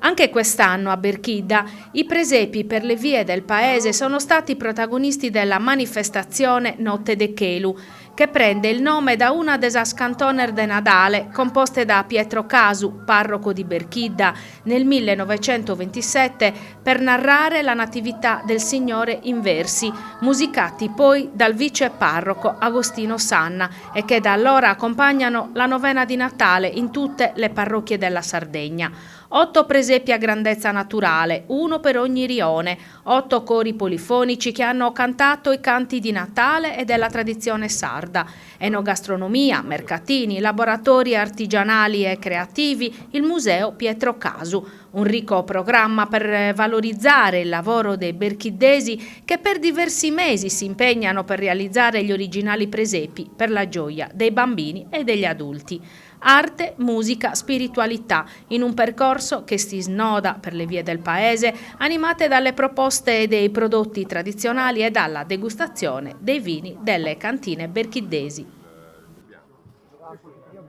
Anche quest'anno a Berchidda i presepi per le vie del paese sono stati protagonisti della manifestazione Notte de Chelu, che prende il nome da una delle cantoner de Nadale composte da Pietro Casu, parroco di Berchidda, nel 1927 per narrare la natività del Signore in versi, musicati poi dal vice parroco Agostino Sanna e che da allora accompagnano la novena di Natale in tutte le parrocchie della Sardegna. 8 presepi a grandezza naturale, uno per ogni rione, 8 cori polifonici che hanno cantato i canti di Natale e della tradizione sarda, enogastronomia, mercatini, laboratori artigianali e creativi, il museo Pietro Casu, un ricco programma per valorizzare il lavoro dei berchiddesi che per diversi mesi si impegnano per realizzare gli originali presepi per la gioia dei bambini e degli adulti. Arte, musica, spiritualità, in un percorso che si snoda per le vie del paese, animate dalle proposte dei prodotti tradizionali e dalla degustazione dei vini delle cantine berchiddesi.